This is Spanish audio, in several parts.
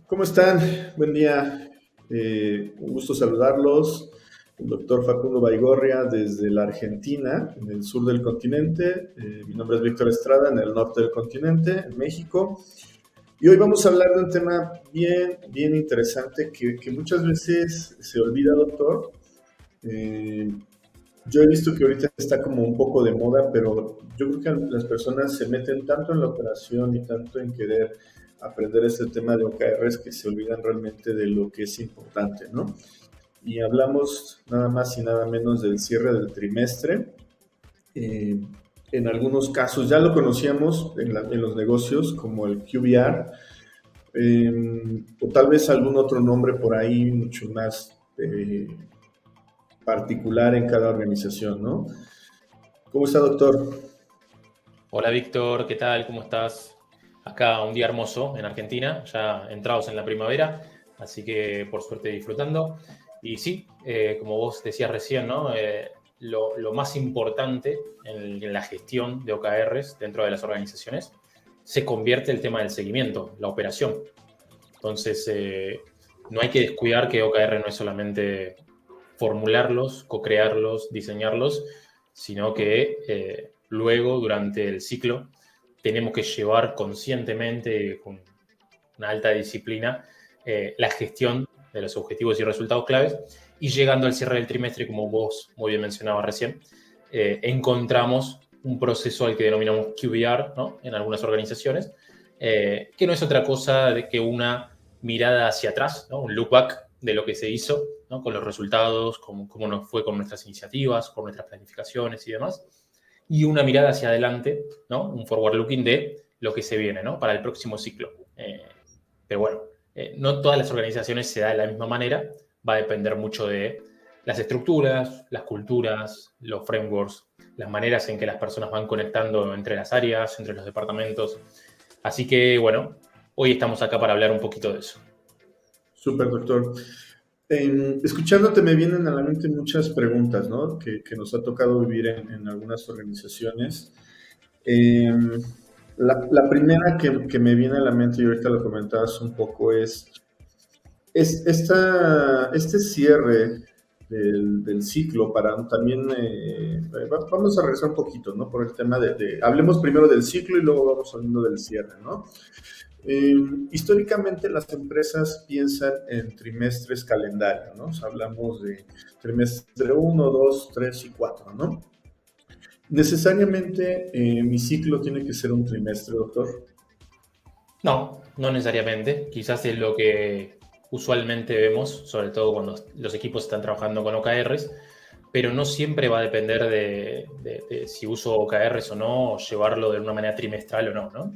¿Cómo están? Buen día. Un gusto saludarlos. El doctor Facundo Baigorria desde la Argentina, en el sur del continente. Mi nombre es Víctor Estrada, en el norte del continente, en México. Y hoy vamos a hablar de un tema bien interesante que muchas veces se olvida, doctor. Eh, yo he visto que ahorita está como un poco de moda, pero yo creo que las personas se meten tanto en la operación y tanto en querer aprender este tema de OKRs que se olvidan realmente de lo que es importante, ¿no? Y hablamos nada más y nada menos del cierre del trimestre. Eh, en algunos casos ya lo conocíamos en los negocios como el QBR, o tal vez algún otro nombre por ahí mucho más particular en cada organización, ¿no? ¿Cómo está, doctor? Hola Víctor, ¿qué tal? ¿Cómo estás? Acá un día hermoso en Argentina, ya entrados en la primavera, así que por suerte disfrutando. Y sí, como vos decías recién, ¿no? Lo más importante en la gestión de OKRs dentro de las organizaciones se convierte el tema del seguimiento, la operación. Entonces, no hay que descuidar que OKR no es solamente formularlos, co-crearlos, diseñarlos, sino que luego, durante el ciclo, tenemos que llevar conscientemente, con una alta disciplina, la gestión de los objetivos y resultados claves. Y llegando al cierre del trimestre, como vos muy bien mencionabas recién, encontramos un proceso al que denominamos QBR, ¿no? En algunas organizaciones, que no es otra cosa de que una mirada hacia atrás, ¿no? Un look back de lo que se hizo, ¿no? Con los resultados, cómo nos fue con nuestras iniciativas, con nuestras planificaciones y demás, y una mirada hacia adelante, ¿no? Un forward looking de lo que se viene, ¿no? Para el próximo ciclo. Pero bueno, no todas las organizaciones se da de la misma manera, va a depender mucho de las estructuras, las culturas, los frameworks, las maneras en que las personas van conectando entre las áreas, entre los departamentos. Así que, bueno, hoy estamos acá para hablar un poquito de eso. Súper, doctor. Escuchándote me vienen a la mente muchas preguntas, ¿no? Que nos ha tocado vivir en algunas organizaciones. Eh, la primera que me viene a la mente, y ahorita lo comentabas un poco, este cierre del ciclo para también, vamos a regresar un poquito, ¿no? Por el tema hablemos primero del ciclo y luego vamos hablando del cierre, ¿no? Eh, Históricamente las empresas piensan en trimestres calendario, ¿no? O sea, hablamos de trimestre uno, 2, 3 y 4, ¿no? Necesariamente mi ciclo tiene que ser un trimestre, doctor. No, no necesariamente. Quizás es lo que usualmente vemos, sobre todo cuando los equipos están trabajando con OKRs, pero no siempre va a depender de si uso OKRs o no, o llevarlo de una manera trimestral o no, ¿no?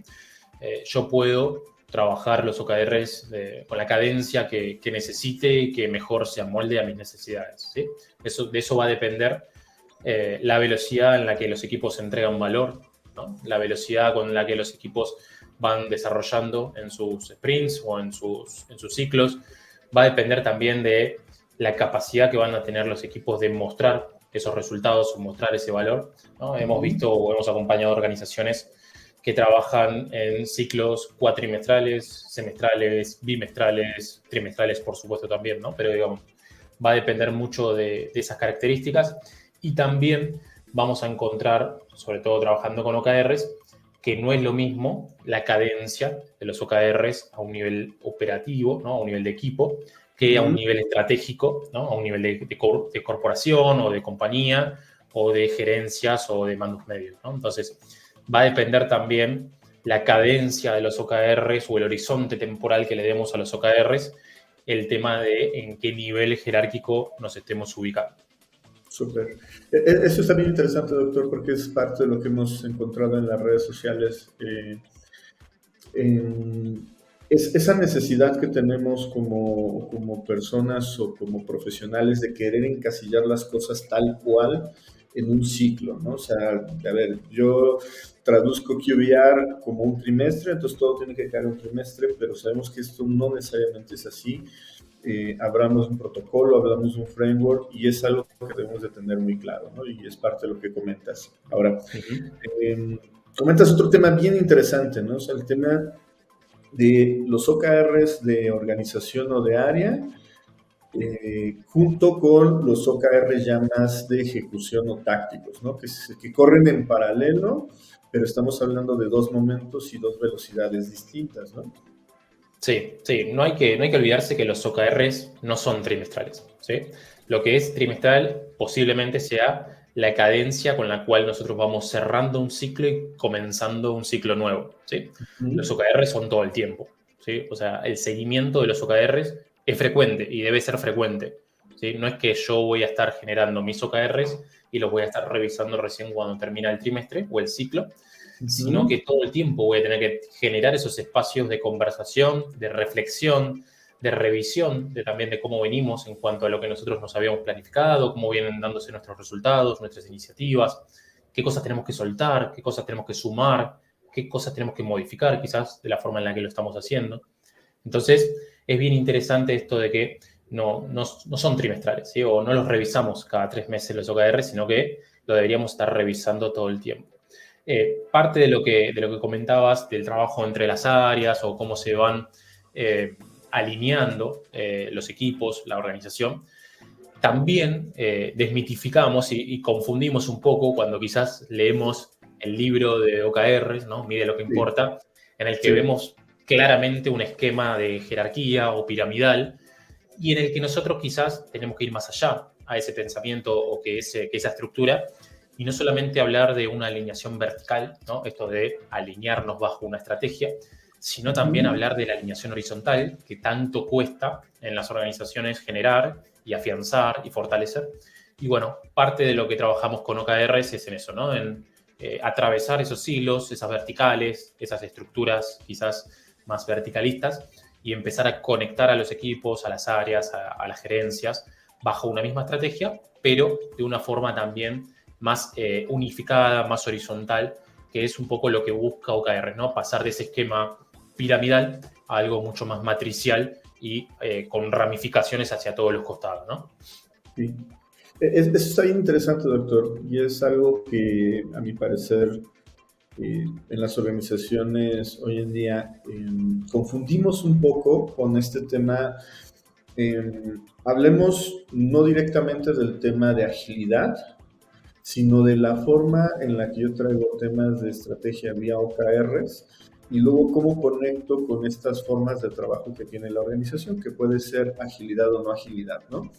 Yo puedo trabajar los OKRs con la cadencia que necesite y que mejor se amolde a mis necesidades, ¿sí? De eso va a depender la velocidad en la que los equipos entregan valor, ¿no? La velocidad con la que los equipos van desarrollando en sus sprints o en sus ciclos. Va a depender también de la capacidad que van a tener los equipos de mostrar esos resultados o mostrar ese valor, ¿no? Hemos visto o hemos acompañado organizaciones que trabajan en ciclos cuatrimestrales, semestrales, bimestrales, trimestrales, por supuesto también, ¿no? Pero digamos, va a depender mucho de esas características y también vamos a encontrar, sobre todo trabajando con OKRs, que no es lo mismo la cadencia de los OKRs a un nivel operativo, ¿no? A un nivel de equipo, que a un Ujú. nivel estratégico, ¿no? A un nivel de corporación o de compañía o de gerencias o de mandos medios, ¿no? Entonces, va a depender también la cadencia de los OKRs o el horizonte temporal que le demos a los OKRs, el tema de en qué nivel jerárquico nos estemos ubicando. Súper. Eso está bien interesante, doctor, porque es parte de lo que hemos encontrado en las redes sociales. En- esa necesidad que tenemos como personas o como profesionales de querer encasillar las cosas tal cual en un ciclo, ¿no? O sea, a ver, yo traduzco QBR como un trimestre, entonces todo tiene que caer un trimestre, pero sabemos que esto no necesariamente es así. Hablamos de un protocolo, hablamos de un framework y es algo que debemos de tener muy claro, ¿no? Y es parte de lo que comentas. Ahora, Uh -huh. eh, comentas otro tema bien interesante, ¿no? O sea, el tema de los OKRs de organización o de área, junto con los OKRs ya más de ejecución o tácticos, ¿no? Que corren en paralelo, pero estamos hablando de dos momentos y dos velocidades distintas, ¿no? Sí, sí, no hay que olvidarse que los OKRs no son trimestrales, ¿sí? Lo que es trimestral posiblemente sea la cadencia con la cual nosotros vamos cerrando un ciclo y comenzando un ciclo nuevo, ¿sí? Los OKRs son todo el tiempo, ¿sí? O sea, el seguimiento de los OKRs es frecuente y debe ser frecuente, ¿sí? No es que yo voy a estar generando mis OKRs y los voy a estar revisando recién cuando termina el trimestre o el ciclo, sino que todo el tiempo voy a tener que generar esos espacios de conversación, de reflexión, de revisión, también de cómo venimos en cuanto a lo que nosotros nos habíamos planificado, cómo vienen dándose nuestros resultados, nuestras iniciativas, qué cosas tenemos que soltar, qué cosas tenemos que sumar, qué cosas tenemos que modificar quizás de la forma en la que lo estamos haciendo. Entonces, es bien interesante esto de que no son trimestrales, ¿sí? O no los revisamos cada 3 meses los OKR, sino que lo deberíamos estar revisando todo el tiempo. Parte de lo que comentabas del trabajo entre las áreas o cómo se van alineando los equipos, la organización, también desmitificamos y confundimos un poco cuando quizás leemos el libro de OKR, ¿no? Mide lo que importa, en el que vemos claramente un esquema de jerarquía o piramidal y en el que nosotros quizás tenemos que ir más allá a ese pensamiento o que esa estructura y no solamente hablar de una alineación vertical, ¿no? Esto de alinearnos bajo una estrategia, sino también hablar de la alineación horizontal que tanto cuesta en las organizaciones generar y afianzar y fortalecer. Y bueno, parte de lo que trabajamos con OKRs es en eso, ¿no? En atravesar esos hilos, esas verticales, esas estructuras quizás más verticalistas y empezar a conectar a los equipos, a las áreas, a las gerencias, bajo una misma estrategia, pero de una forma también más unificada, más horizontal, que es un poco lo que busca OKR, ¿no? Pasar de ese esquema piramidal a algo mucho más matricial y con ramificaciones hacia todos los costados, ¿no? Sí. Eso está bien interesante, doctor, y es algo que, a mi parecer, en las organizaciones hoy en día confundimos un poco con este tema. Hablemos no directamente del tema de agilidad, sino de la forma en la que yo traigo temas de estrategia vía OKRs y luego cómo conecto con estas formas de trabajo que tiene la organización, que puede ser agilidad o no agilidad, ¿no?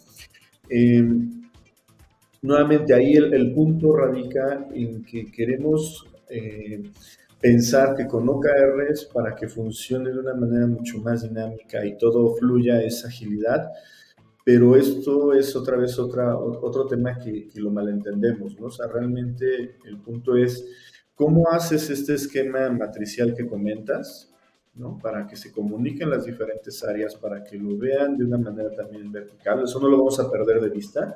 Nuevamente, ahí el punto radica en que queremos pensar que con OKRs, para que funcione de una manera mucho más dinámica y todo fluya, es agilidad, pero esto es otra vez otro tema que lo malentendemos, ¿no? O sea, realmente el punto es cómo haces este esquema matricial que comentas, ¿no? Para que se comuniquen las diferentes áreas, para que lo vean de una manera también vertical, eso no lo vamos a perder de vista.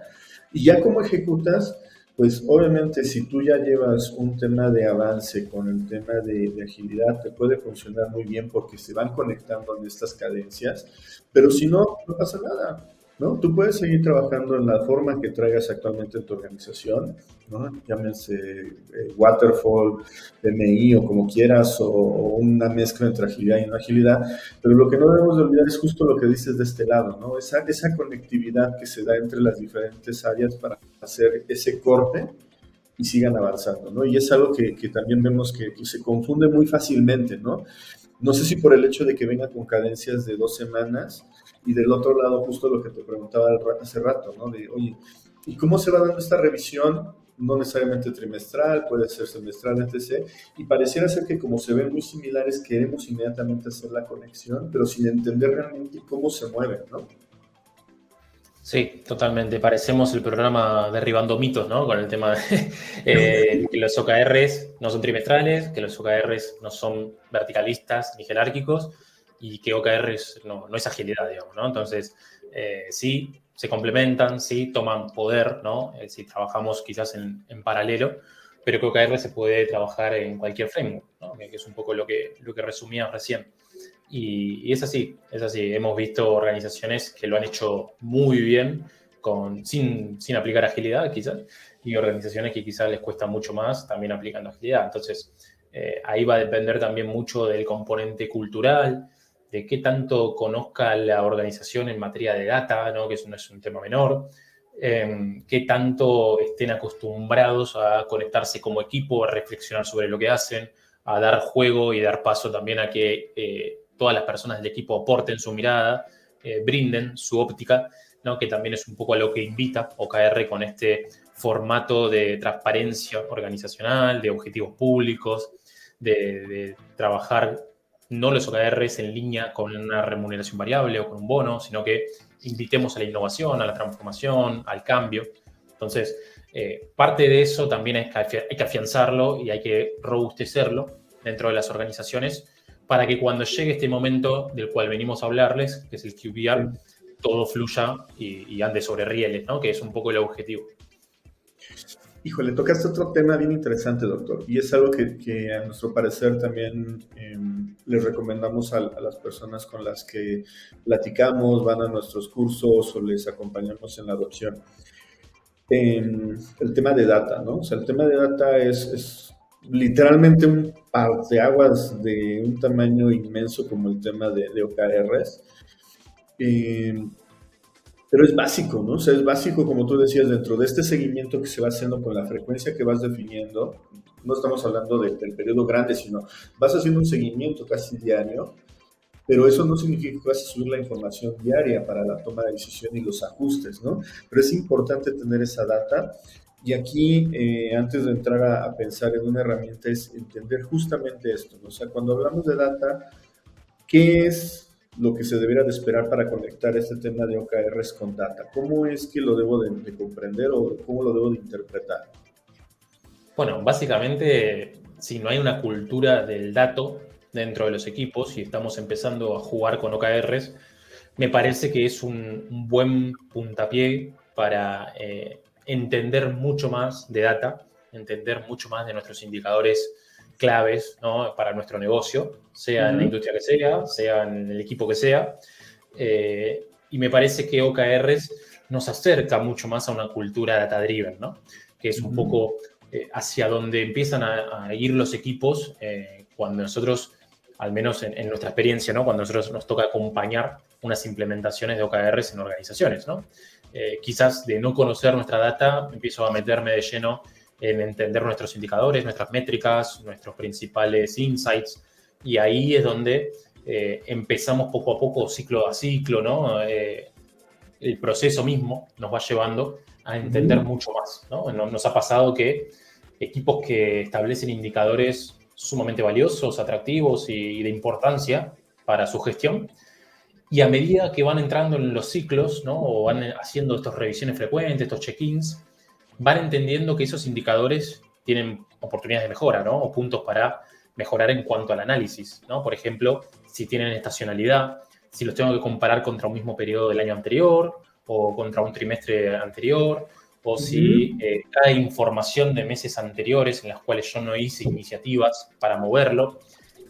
Y ya cómo ejecutas, pues obviamente si tú ya llevas un tema de avance con el tema de agilidad, te puede funcionar muy bien porque se van conectando en estas cadencias, pero si no, no pasa nada, ¿no? Tú puedes seguir trabajando en la forma que traigas actualmente en tu organización, ¿no? Llámense Waterfall, PMI o como quieras, o una mezcla entre agilidad y no agilidad, pero lo que no debemos de olvidar es justo lo que dices de este lado, ¿no? Esa conectividad que se da entre las diferentes áreas para hacer ese corte y sigan avanzando, ¿no? Y es algo que también vemos que se confunde muy fácilmente, ¿no? No sé si por el hecho de que venga con cadencias de 2 semanas y del otro lado justo lo que te preguntaba hace rato, ¿no? De, oye, ¿y cómo se va dando esta revisión? No necesariamente trimestral, puede ser semestral, etc. Y pareciera ser que como se ven muy similares, queremos inmediatamente hacer la conexión, pero sin entender realmente cómo se mueven, ¿no? Sí, totalmente. Parecemos el programa Derribando Mitos, ¿no? Con el tema de que los OKRs no son trimestrales, que los OKRs no son verticalistas ni jerárquicos y que OKRs no es agilidad, digamos, ¿no? Entonces, sí, se complementan, sí, toman poder, ¿no? Si trabajamos quizás en paralelo, pero que OKR se puede trabajar en cualquier framework, ¿no? Que es un poco lo que resumías recién. Y es así, es así. Hemos visto organizaciones que lo han hecho muy bien sin aplicar agilidad, quizás, y organizaciones que quizás les cuesta mucho más también aplicando agilidad. Entonces, ahí va a depender también mucho del componente cultural, de qué tanto conozca la organización en materia de data, ¿no? Que eso no es un tema menor, qué tanto estén acostumbrados a conectarse como equipo, a reflexionar sobre lo que hacen, a dar juego y dar paso también a que todas las personas del equipo aporten su mirada, brinden su óptica, ¿no? Que también es un poco a lo que invita OKR con este formato de transparencia organizacional, de objetivos públicos, de trabajar no los OKRs en línea con una remuneración variable o con un bono, sino que invitemos a la innovación, a la transformación, al cambio. Entonces, parte de eso también hay que afianzarlo y hay que robustecerlo dentro de las organizaciones para que cuando llegue este momento del cual venimos a hablarles, que es el QBR, todo fluya y ande sobre rieles, ¿no? Que es un poco el objetivo. Híjole, tocaste otro tema bien interesante, doctor, y es algo que a nuestro parecer también les recomendamos a las personas con las que platicamos, van a nuestros cursos o les acompañamos en la adopción. El tema de data, ¿no? O sea, el tema de data es literalmente un parteaguas de un tamaño inmenso como el tema de OKRs. Pero es básico, ¿no? O sea, es básico, como tú decías, dentro de este seguimiento que se va haciendo con la frecuencia que vas definiendo. No estamos hablando del periodo grande, sino vas haciendo un seguimiento casi diario, pero eso no significa que vas a subir la información diaria para la toma de decisión y los ajustes, ¿no? Pero es importante tener esa data. Y aquí, antes de entrar a pensar en una herramienta, es entender justamente esto, ¿no? O sea, cuando hablamos de data, ¿qué es lo que se debería de esperar para conectar este tema de OKRs con data? ¿Cómo es que lo debo de comprender o cómo lo debo de interpretar? Bueno, básicamente, si no hay una cultura del dato dentro de los equipos y estamos empezando a jugar con OKRs, me parece que es un buen puntapié para entender mucho más de data, entender mucho más de nuestros indicadores claves, ¿no? Para nuestro negocio, sea en la industria que sea en el equipo que sea. Y me parece que OKRs nos acerca mucho más a una cultura data-driven, ¿no? Que es un poco hacia donde empiezan a ir los equipos cuando nosotros, al menos en nuestra experiencia, ¿no? Cuando nosotros nos toca acompañar unas implementaciones de OKRs en organizaciones, ¿no? Quizás de no conocer nuestra data, empiezo a meterme de lleno en entender nuestros indicadores, nuestras métricas, nuestros principales insights, y ahí es donde empezamos poco a poco, ciclo a ciclo, ¿no? El proceso mismo nos va llevando a entender mucho más, ¿no? Nos ha pasado que equipos que establecen indicadores sumamente valiosos, atractivos y de importancia para su gestión, y a medida que van entrando en los ciclos, ¿no? O van haciendo estas revisiones frecuentes, estos check-ins, van entendiendo que esos indicadores tienen oportunidades de mejora, ¿no? O puntos para mejorar en cuanto al análisis, ¿no? Por ejemplo, si tienen estacionalidad, si los tengo que comparar contra un mismo periodo del año anterior o contra un trimestre anterior, o si hay información de meses anteriores en las cuales yo no hice iniciativas para moverlo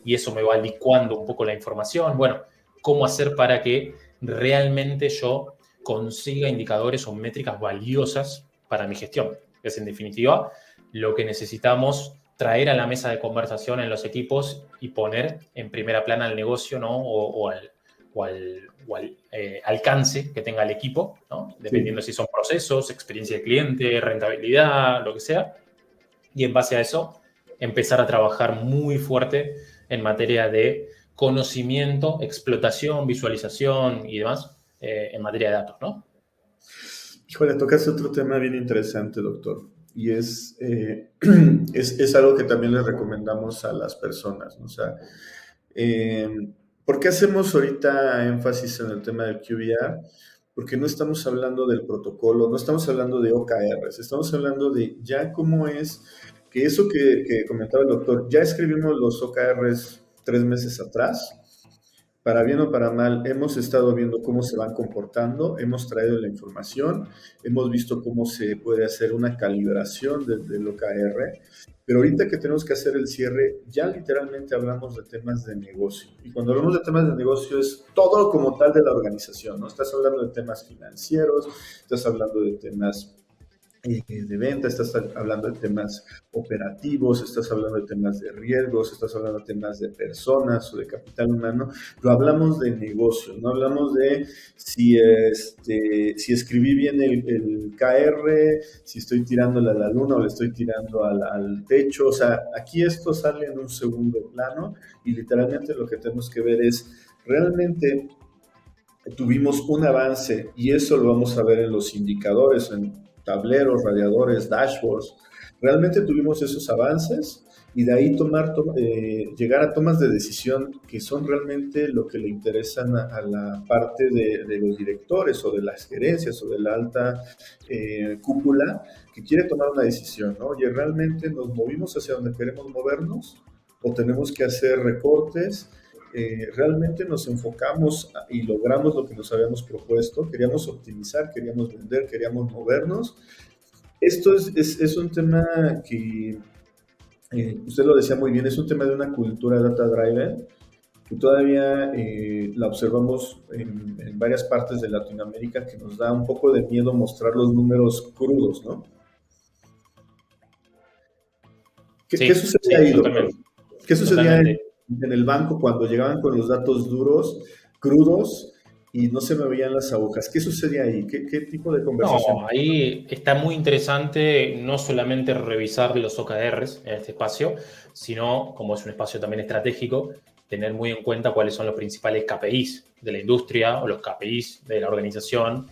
y eso me va licuando un poco la información. Bueno, cómo hacer para que realmente yo consiga indicadores o métricas valiosas para mi gestión. Es en definitiva lo que necesitamos traer a la mesa de conversación en los equipos y poner en primera plana al negocio, ¿no? O al alcance que tenga el equipo, ¿no? Dependiendo si son procesos, experiencia de cliente, rentabilidad, lo que sea. Y en base a eso, empezar a trabajar muy fuerte en materia de conocimiento, explotación, visualización y demás en materia de datos, ¿no? Híjole, tocas otro tema bien interesante, doctor. Y es algo que también les recomendamos a las personas, ¿no? O sea, ¿por qué hacemos ahorita énfasis en el tema del QBR? Porque no estamos hablando del protocolo, no estamos hablando de OKRs, estamos hablando de ya cómo es que eso que comentaba el doctor, ya escribimos los OKRs 3 meses atrás, para bien o para mal, hemos estado viendo cómo se van comportando, hemos traído la información, hemos visto cómo se puede hacer una calibración del OKR, pero ahorita que tenemos que hacer el cierre, ya literalmente hablamos de temas de negocio. Y cuando hablamos de temas de negocio es todo como tal de la organización, ¿no? Estás hablando de temas financieros, estás hablando de temas de venta, estás hablando de temas operativos, estás hablando de temas de riesgos, estás hablando de temas de personas o de capital humano, pero hablamos de negocio, no hablamos de si escribí bien el KR, si estoy tirándole a la luna o le estoy tirando al techo, o sea, aquí esto sale en un segundo plano y literalmente lo que tenemos que ver es realmente tuvimos un avance y eso lo vamos a ver en los indicadores, en tableros, radiadores, dashboards. Realmente tuvimos esos avances y de ahí llegar a tomas de decisión que son realmente lo que le interesan a la parte de los directores o de las gerencias o de la alta cúpula que quiere tomar una decisión, ¿no? Oye, ¿realmente nos movimos hacia donde queremos movernos o tenemos que hacer recortes? Realmente nos enfocamos y logramos lo que nos habíamos propuesto, queríamos optimizar, queríamos vender, queríamos movernos. Esto es un tema que, usted lo decía muy bien, es un tema de una cultura data driven que todavía la observamos en varias partes de Latinoamérica, que nos da un poco de miedo mostrar los números crudos, ¿no? ¿Qué Sí, sucede sí, ahí, doctor? totalmente. ¿Qué sucedía Totalmente. en el banco cuando llegaban con los datos duros, crudos, y no se me veían las agujas? ¿Qué sucedía ahí? ¿Qué tipo de conversación? No, ahí está muy interesante no solamente revisar los OKRs en este espacio, sino, como es un espacio también estratégico, tener muy en cuenta cuáles son los principales KPIs de la industria o los KPIs de la organización,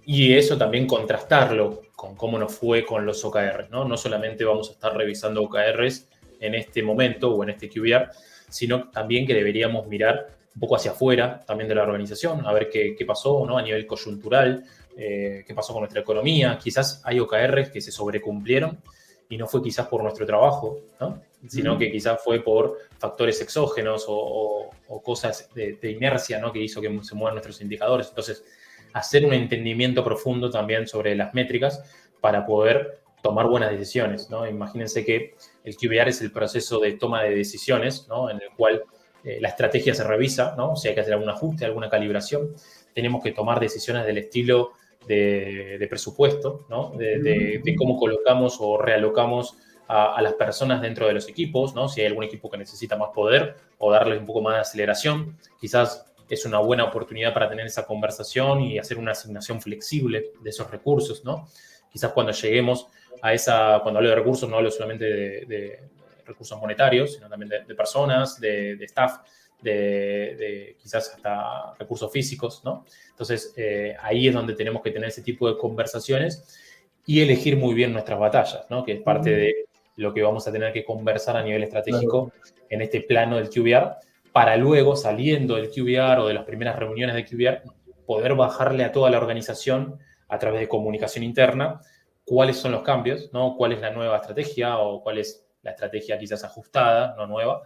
y eso también contrastarlo con cómo nos fue con los OKRs, ¿no? No solamente vamos a estar revisando OKRs en este momento o en este QBR, sino también que deberíamos mirar un poco hacia afuera también de la organización, a ver qué pasó, ¿no? A nivel coyuntural, qué pasó con nuestra economía. Quizás hay OKRs que se sobrecumplieron y no fue quizás por nuestro trabajo, ¿no? Sino que quizás fue por factores exógenos o cosas de inercia, ¿no? Que hizo que se muevan nuestros indicadores. Entonces, hacer un entendimiento profundo también sobre las métricas para poder tomar buenas decisiones, ¿no? Imagínense que el QBR es el proceso de toma de decisiones, ¿no? En el cual la estrategia se revisa, ¿no? Si hay que hacer algún ajuste, alguna calibración. Tenemos que tomar decisiones del estilo de presupuesto, ¿no? De cómo colocamos o realocamos a las personas dentro de los equipos, ¿no? Si hay algún equipo que necesita más poder o darle un poco más de aceleración, quizás es una buena oportunidad para tener esa conversación y hacer una asignación flexible de esos recursos, ¿no? Quizás cuando lleguemos a esa, cuando hablo de recursos, no hablo solamente de recursos monetarios, sino también de personas, de staff, de quizás hasta recursos físicos, ¿no? Entonces, ahí es donde tenemos que tener ese tipo de conversaciones y elegir muy bien nuestras batallas, ¿no? Que es parte de lo que vamos a tener que conversar a nivel estratégico en este plano del QBR, para luego, saliendo del QBR o de las primeras reuniones del QBR, poder bajarle a toda la organización a través de comunicación interna cuáles son los cambios, ¿no? Cuál es la nueva estrategia o cuál es la estrategia quizás ajustada, no nueva,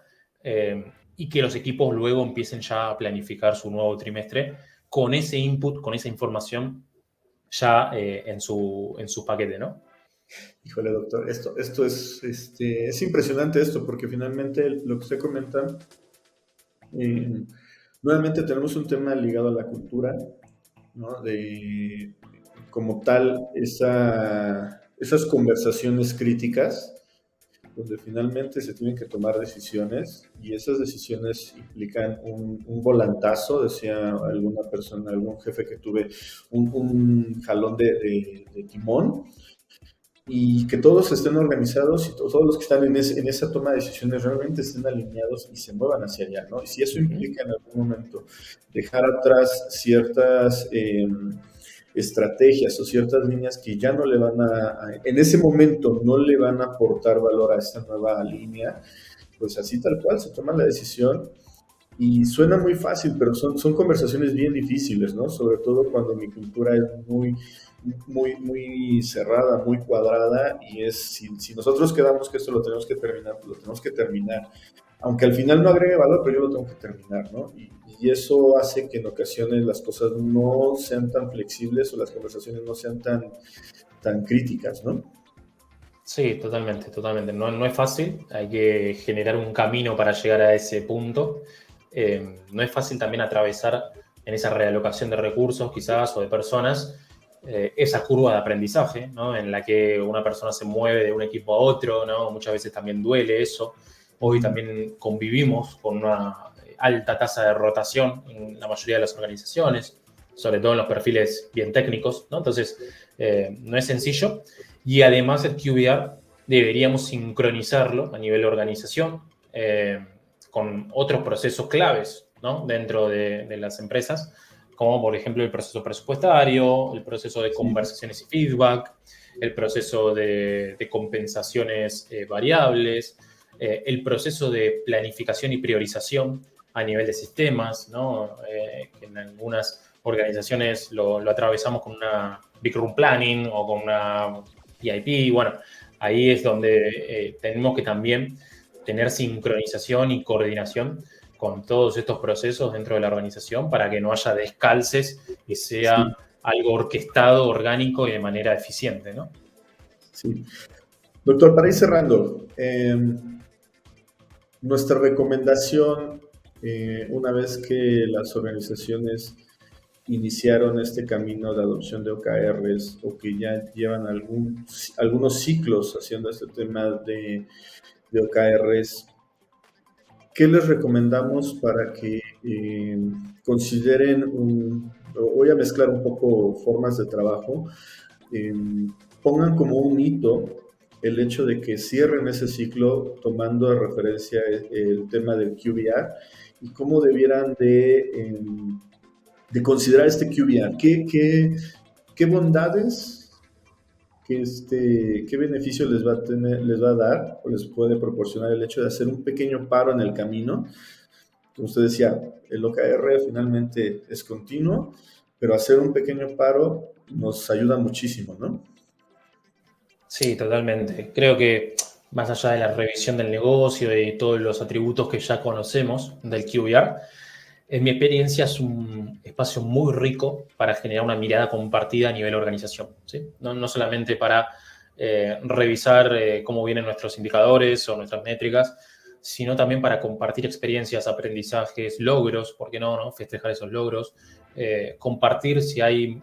y que los equipos luego empiecen ya a planificar su nuevo trimestre con ese input, con esa información ya en su paquete, ¿no? Híjole, doctor, esto es impresionante esto, porque finalmente lo que usted comenta, eh, nuevamente tenemos un tema ligado a la cultura, ¿no? De como tal, esas conversaciones críticas, donde finalmente se tienen que tomar decisiones y esas decisiones implican un volantazo, decía alguna persona, algún jefe que tuve, un jalón de timón, y que todos estén organizados y todos los que están en esa toma de decisiones realmente estén alineados y se muevan hacia allá, ¿no? Y si eso implica en algún momento dejar atrás ciertas estrategias o ciertas líneas que ya no le van en ese momento no le van a aportar valor a esta nueva línea, pues así tal cual se toma la decisión. Y suena muy fácil, pero son conversaciones bien difíciles, ¿no? Sobre todo cuando mi cultura es muy cerrada, muy cuadrada, y si nosotros quedamos que esto lo tenemos que terminar, pues lo tenemos que terminar. Aunque al final no agregue valor, pero yo lo tengo que terminar, ¿no? Y eso hace que en ocasiones las cosas no sean tan flexibles o las conversaciones no sean tan críticas, ¿no? Sí, totalmente, totalmente. No, no es fácil, hay que generar un camino para llegar a ese punto. No es fácil también atravesar en esa realocación de recursos quizás o de personas esa curva de aprendizaje, ¿no? En la que una persona se mueve de un equipo a otro, ¿no? Muchas veces también duele eso. Hoy también convivimos con una alta tasa de rotación en la mayoría de las organizaciones, sobre todo en los perfiles bien técnicos, ¿no? Entonces, no es sencillo. Y además el QBR deberíamos sincronizarlo a nivel de organización con otros procesos claves, ¿no? Dentro de las empresas, como por ejemplo el proceso presupuestario, el proceso de conversaciones y feedback, el proceso de compensaciones variables, el proceso de planificación y priorización a nivel de sistemas, ¿no? Que en algunas organizaciones lo atravesamos con una Big Room Planning o con una PIP. Bueno, ahí es donde tenemos que también tener sincronización y coordinación con todos estos procesos dentro de la organización para que no haya descalces y sea algo orquestado, orgánico y de manera eficiente, ¿no? Sí. Doctor, para ir cerrando, nuestra recomendación, una vez que las organizaciones iniciaron este camino de adopción de OKRs o que ya llevan algunos ciclos haciendo este tema de OKRs, ¿qué les recomendamos para que consideren voy a mezclar un poco formas de trabajo, pongan como un hito el hecho de que cierren ese ciclo tomando de referencia el tema del QBR y cómo debieran de considerar este QBR? ¿Qué bondades, qué beneficio les va a dar o les puede proporcionar el hecho de hacer un pequeño paro en el camino? Como usted decía, el OKR finalmente es continuo, pero hacer un pequeño paro nos ayuda muchísimo, ¿no? Sí, totalmente. Creo que más allá de la revisión del negocio y todos los atributos que ya conocemos del QBR, en mi experiencia es un espacio muy rico para generar una mirada compartida a nivel organización, ¿sí? No solamente para revisar cómo vienen nuestros indicadores o nuestras métricas, sino también para compartir experiencias, aprendizajes, logros, ¿por qué no? Festejar esos logros, compartir si hay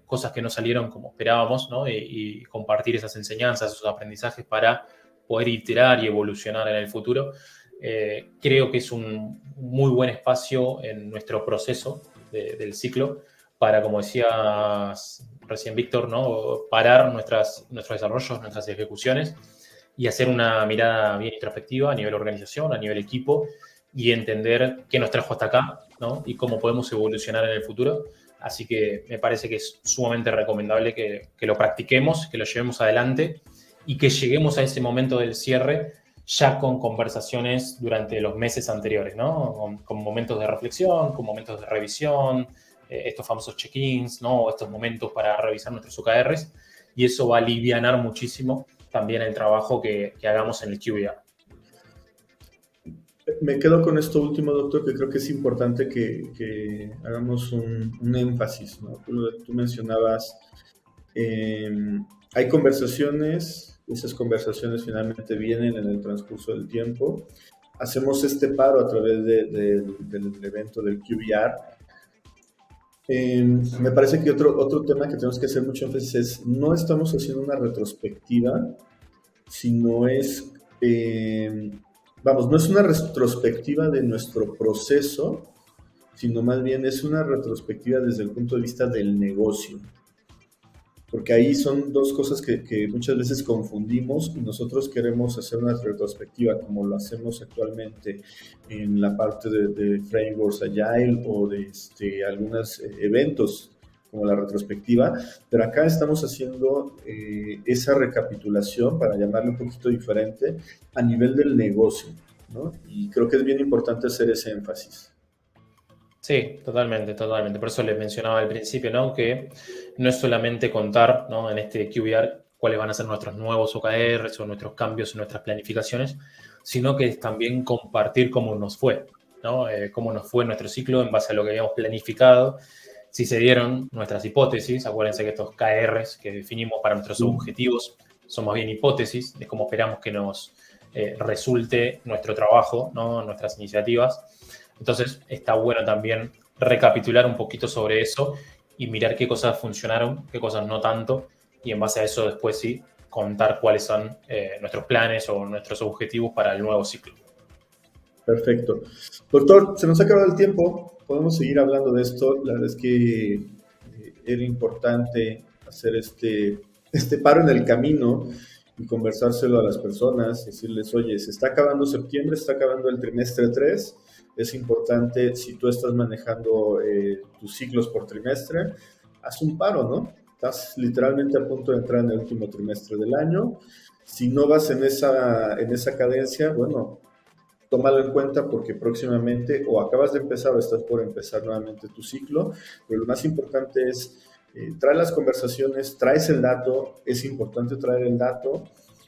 cosas que no salieron como esperábamos, ¿no? Y compartir esas enseñanzas, esos aprendizajes para poder iterar y evolucionar en el futuro. Creo que es un muy buen espacio en nuestro proceso del ciclo para, como decías recién Víctor, ¿no? Parar nuestros desarrollos, nuestras ejecuciones y hacer una mirada bien introspectiva a nivel organización, a nivel equipo y entender qué nos trajo hasta acá, ¿no? Y cómo podemos evolucionar en el futuro. Así que me parece que es sumamente recomendable que lo practiquemos, que lo llevemos adelante y que lleguemos a ese momento del cierre ya con conversaciones durante los meses anteriores, ¿no? Con momentos de reflexión, con momentos de revisión, estos famosos check-ins, ¿no? Estos momentos para revisar nuestros OKRs, y eso va a alivianar muchísimo también el trabajo que hagamos en el QBR. Me quedo con esto último, doctor, que creo que es importante que hagamos un énfasis, ¿no? Tú mencionabas, hay conversaciones, esas conversaciones finalmente vienen en el transcurso del tiempo. Hacemos este paro a través del evento del QBR. Me parece que otro tema que tenemos que hacer mucho énfasis es, no estamos haciendo una retrospectiva, sino es, no es una retrospectiva de nuestro proceso, sino más bien es una retrospectiva desde el punto de vista del negocio. Porque ahí son dos cosas que muchas veces confundimos y nosotros queremos hacer una retrospectiva como lo hacemos actualmente en la parte de frameworks agile o de algunos eventos como la retrospectiva, pero acá estamos haciendo esa recapitulación, para llamarlo un poquito diferente, a nivel del negocio, ¿no? Y creo que es bien importante hacer ese énfasis. Sí, totalmente, totalmente. Por eso les mencionaba al principio, ¿no? Que no es solamente contar, ¿no? En este QBR cuáles van a ser nuestros nuevos OKRs o nuestros cambios en nuestras planificaciones, sino que es también compartir cómo nos fue, ¿no? Cómo nos fue nuestro ciclo en base a lo que habíamos planificado, si se dieron nuestras hipótesis. Acuérdense que estos KRs que definimos para nuestros objetivos son más bien hipótesis de cómo esperamos que nos resulte nuestro trabajo, ¿no? Nuestras iniciativas. Entonces, está bueno también recapitular un poquito sobre eso y mirar qué cosas funcionaron, qué cosas no tanto, y en base a eso después sí contar cuáles son nuestros planes o nuestros objetivos para el nuevo ciclo. Perfecto. Doctor, se nos ha acabado el tiempo. Podemos seguir hablando de esto. La verdad es que era importante hacer este paro en el camino y conversárselo a las personas, decirles, oye, se está acabando septiembre, se está acabando el trimestre 3. Es importante, si tú estás manejando tus ciclos por trimestre, haz un paro, ¿no? Estás literalmente a punto de entrar en el último trimestre del año. Si no vas en esa cadencia, bueno, tómalo en cuenta porque próximamente o acabas de empezar o estás por empezar nuevamente tu ciclo, pero lo más importante es traer las conversaciones, traes el dato, es importante traer el dato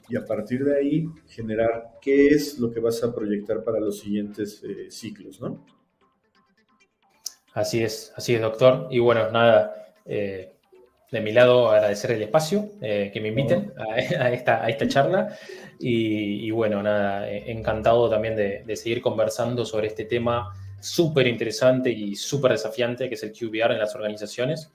y a partir de ahí generar qué es lo que vas a proyectar para los siguientes ciclos, ¿no? Así es, doctor. Y bueno, nada, de mi lado agradecer el espacio, que me inviten a esta charla. Y bueno, nada, encantado también de seguir conversando sobre este tema súper interesante y súper desafiante que es el QBR en las organizaciones.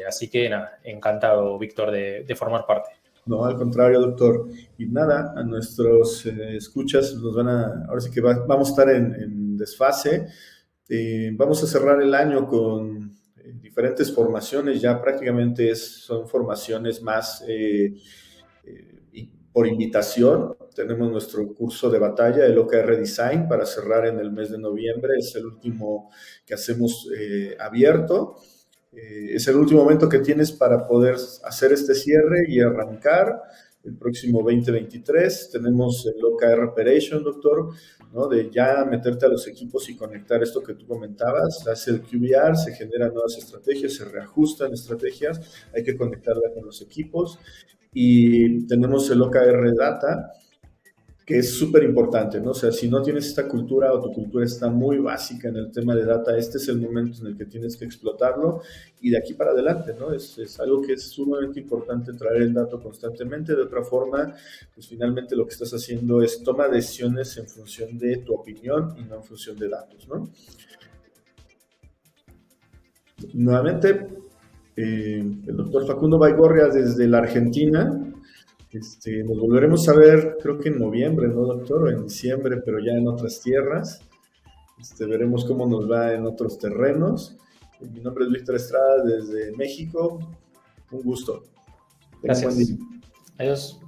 Así que nada, encantado, Víctor, de formar parte. No, al contrario, doctor. Y nada, a nuestros escuchas nos ahora sí que vamos a estar en desfase. Vamos a cerrar el año con diferentes formaciones, ya prácticamente son formaciones más por invitación. Tenemos nuestro curso de batalla, el OKR Design, para cerrar en el mes de noviembre. Es el último que hacemos abierto. Es el último momento que tienes para poder hacer este cierre y arrancar el próximo 2023. Tenemos el OKR Operation, doctor, ¿no? De ya meterte a los equipos y conectar esto que tú comentabas. Hace el QBR, se generan nuevas estrategias, se reajustan estrategias, hay que conectarla con los equipos. Y tenemos el OKR Data, que es súper importante, ¿no? O sea, si no tienes esta cultura o tu cultura está muy básica en el tema de data, este es el momento en el que tienes que explotarlo y de aquí para adelante, ¿no? Es algo que es sumamente importante traer el dato constantemente. De otra forma, pues finalmente lo que estás haciendo es tomar decisiones en función de tu opinión y no en función de datos, ¿no? Nuevamente, el doctor Facundo Baigorria desde la Argentina. Nos volveremos a ver, creo que en noviembre, ¿no, doctor? O en diciembre, pero ya en otras tierras. Veremos cómo nos va en otros terrenos. Mi nombre es Víctor Estrada desde México. Un gusto. Gracias. Adiós.